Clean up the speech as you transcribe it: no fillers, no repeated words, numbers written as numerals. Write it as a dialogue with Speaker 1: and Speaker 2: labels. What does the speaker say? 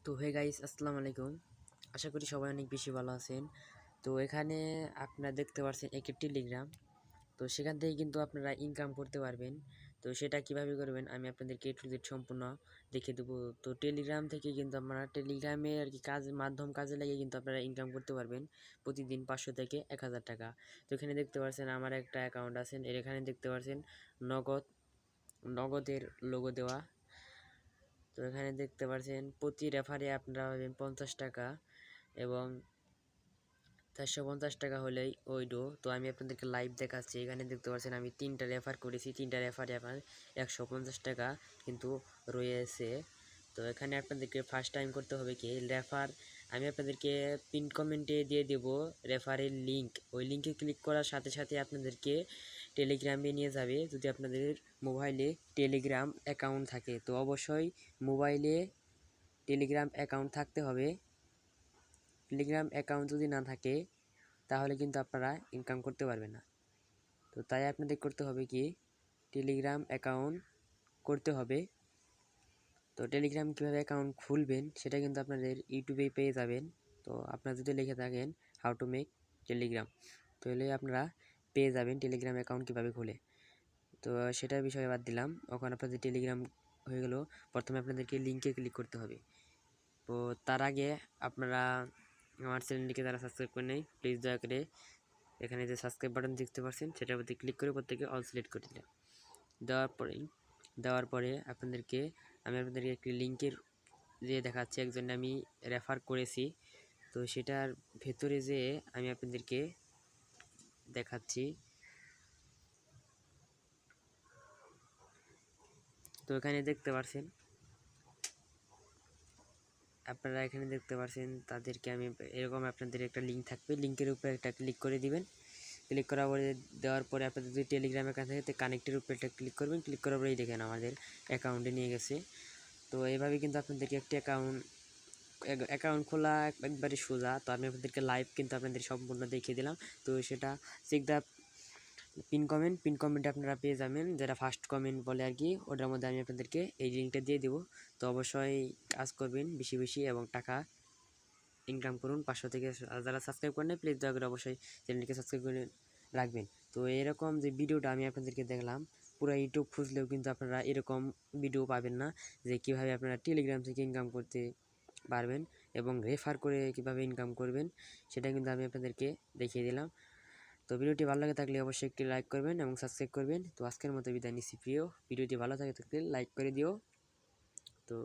Speaker 1: তো hey guys, আসসালামু আলাইকুম। আশা করি সবাই অনেক বেশি ভালো আছেন। তো এখানে আপনারা দেখতে পাচ্ছেন একটি টেলিগ্রাম। তো সেখান থেকে কিন্তু আপনারা ইনকাম করতে পারবেন। তো সেটা কিভাবে করবেন আমি আপনাদেরকে A to Z সম্পূর্ণ দেখিয়ে দেবো। তো টেলিগ্রাম থেকে কিন্তু আপনারা টেলিগ্রামে আর কি মাধ্যম কাজে লাগিয়ে কিন্তু আপনারা ইনকাম করতে পারবেন প্রতিদিন 500 থেকে 1000 টাকা। তো এখানে দেখতে পাচ্ছেন আমার একটা অ্যাকাউন্ট আছে, এখানে দেখতে পাচ্ছেন নগদের লোগো দেওয়া। তো এখানে দেখতে পাচ্ছেন প্রতি রেফারে আপনারা পাবেন 50 টাকা এবং 450 টাকা হলেই ওইডো। তো আমি আপনাদেরকে লাইভ দেখাচ্ছি। এখানে দেখতে পাচ্ছেন আমি 3টা রেফার করেছি, 3টা রেফারে আমার 150 টাকা কিন্তু রয়েছে। তো এখানে আপনাদেরকে ফার্স্ট টাইম করতে হবে কি রেফার, আমি আপনাদেরকে পিন কমেন্টে দিয়ে দেব রেফারের লিঙ্ক। ওই লিঙ্কে ক্লিক করার সাথে সাথে আপনাদেরকে টেলিগ্রামে নিয়ে যাবে। যদি আপনাদের মোবাইলে টেলিগ্রাম অ্যাকাউন্ট থাকে তো অবশ্যই মোবাইলে টেলিগ্রাম অ্যাকাউন্ট থাকতে হবে। টেলিগ্রাম অ্যাকাউন্ট যদি না থাকে তাহলে কিন্তু আপনারা ইনকাম করতে পারবেন না। তো তাই আপনাদের করতে হবে কি টেলিগ্রাম অ্যাকাউন্ট করতে হবে। তো টেলিগ্রাম কীভাবে অ্যাকাউন্ট খুলবেন সেটা কিন্তু আপনাদের ইউটিউবে পেয়ে যাবেন। তো আপনারা যদি লিখে থাকেন হাউ টু মেক টেলিগ্রাম, তাহলে আপনারা পেয়ে যাবেন টেলিগ্রাম অ্যাকাউন্ট কীভাবে খুলে। তো সেটার বিষয়ে বাদ দিলাম। এখন আপনাদের টেলিগ্রাম হয়ে গেল, প্রথমে আপনাদেরকে লিঙ্কে ক্লিক করতে হবে। তো তার আগে আপনারা আমার চ্যানেলটিকে যারা সাবস্ক্রাইব করে নেই প্লিজ দয়া করে এখানে যে সাবস্ক্রাইব বাটন দেখতে পাচ্ছেন সেটার প্রতি ক্লিক করে প্রত্যেকে অল সিলেক্ট করে দিলাম। দেওয়ার পরে আমি আপনাদেরকে একটি লিঙ্কের যে দেখাচ্ছি, একজনে আমি রেফার করেছি। তো সেটার ভেতরে যে আমি আপনাদেরকে দেখাচ্ছি। তো এখানে দেখতে পাচ্ছেন তাদেরকে আমি এরকম আপনাদের একটা লিঙ্ক থাকবে, লিঙ্কের উপরে একটা ক্লিক করে দিবেন। ক্লিক করার পরে দেওয়ার পরে আপনাদের যদি টেলিগ্রাম অ্যাকাউন্ট থাকে কানেক্টের উপরে একটা ক্লিক করবেন। ক্লিক করার পরেই দেখেন আমাদের অ্যাকাউন্টে নিয়ে গেছে। তো এইভাবে কিন্তু আপনাদেরকে একটি অ্যাকাউন্ট খোলা একবারে সোজা। তো আমি আপনাদেরকে লাইভ কিন্তু আপনাদের সম্পূর্ণ দেখিয়ে দিলাম। তো সেটা চেক দ্য পিন কমেন্টে আপনারা পেয়ে যাবেন, যেটা ফার্স্ট কমেন্ট বলে আর কি, ওটার মধ্যে আমি আপনাদেরকে এই লিঙ্কটা দিয়ে দেবো। তো অবশ্যই কাজ করবেন বেশি বেশি এবং টাকা ইনকাম করুন 500 থেকে। যারা সাবস্ক্রাইব করেন প্লিজ দয়া করে অবশ্যই চ্যানেলটিকে সাবস্ক্রাইব করে রাখবেন। তো এরকম যে ভিডিওটা আমি আপনাদেরকে দেখলাম, পুরো ইউটিউব খুঁজলেও কিন্তু আপনারা এরকম ভিডিও পাবেন না, যে কীভাবে আপনারা টেলিগ্রাম থেকে ইনকাম করতে পারবেন এবং রেফার করে কীভাবে ইনকাম করবেন সেটা কিন্তু আমি আপনাদেরকে দেখিয়ে দিলাম। তো ভিডিওটি ভালো লাগে থাকলে অবশ্যই একটি লাইক করবেন এবং সাবস্ক্রাইব করবেন। তো আজকের মতো বিদায় নিচ্ছি প্রিয়। ভিডিওটি ভালো থাকে থাকলে লাইক করে দিও। তো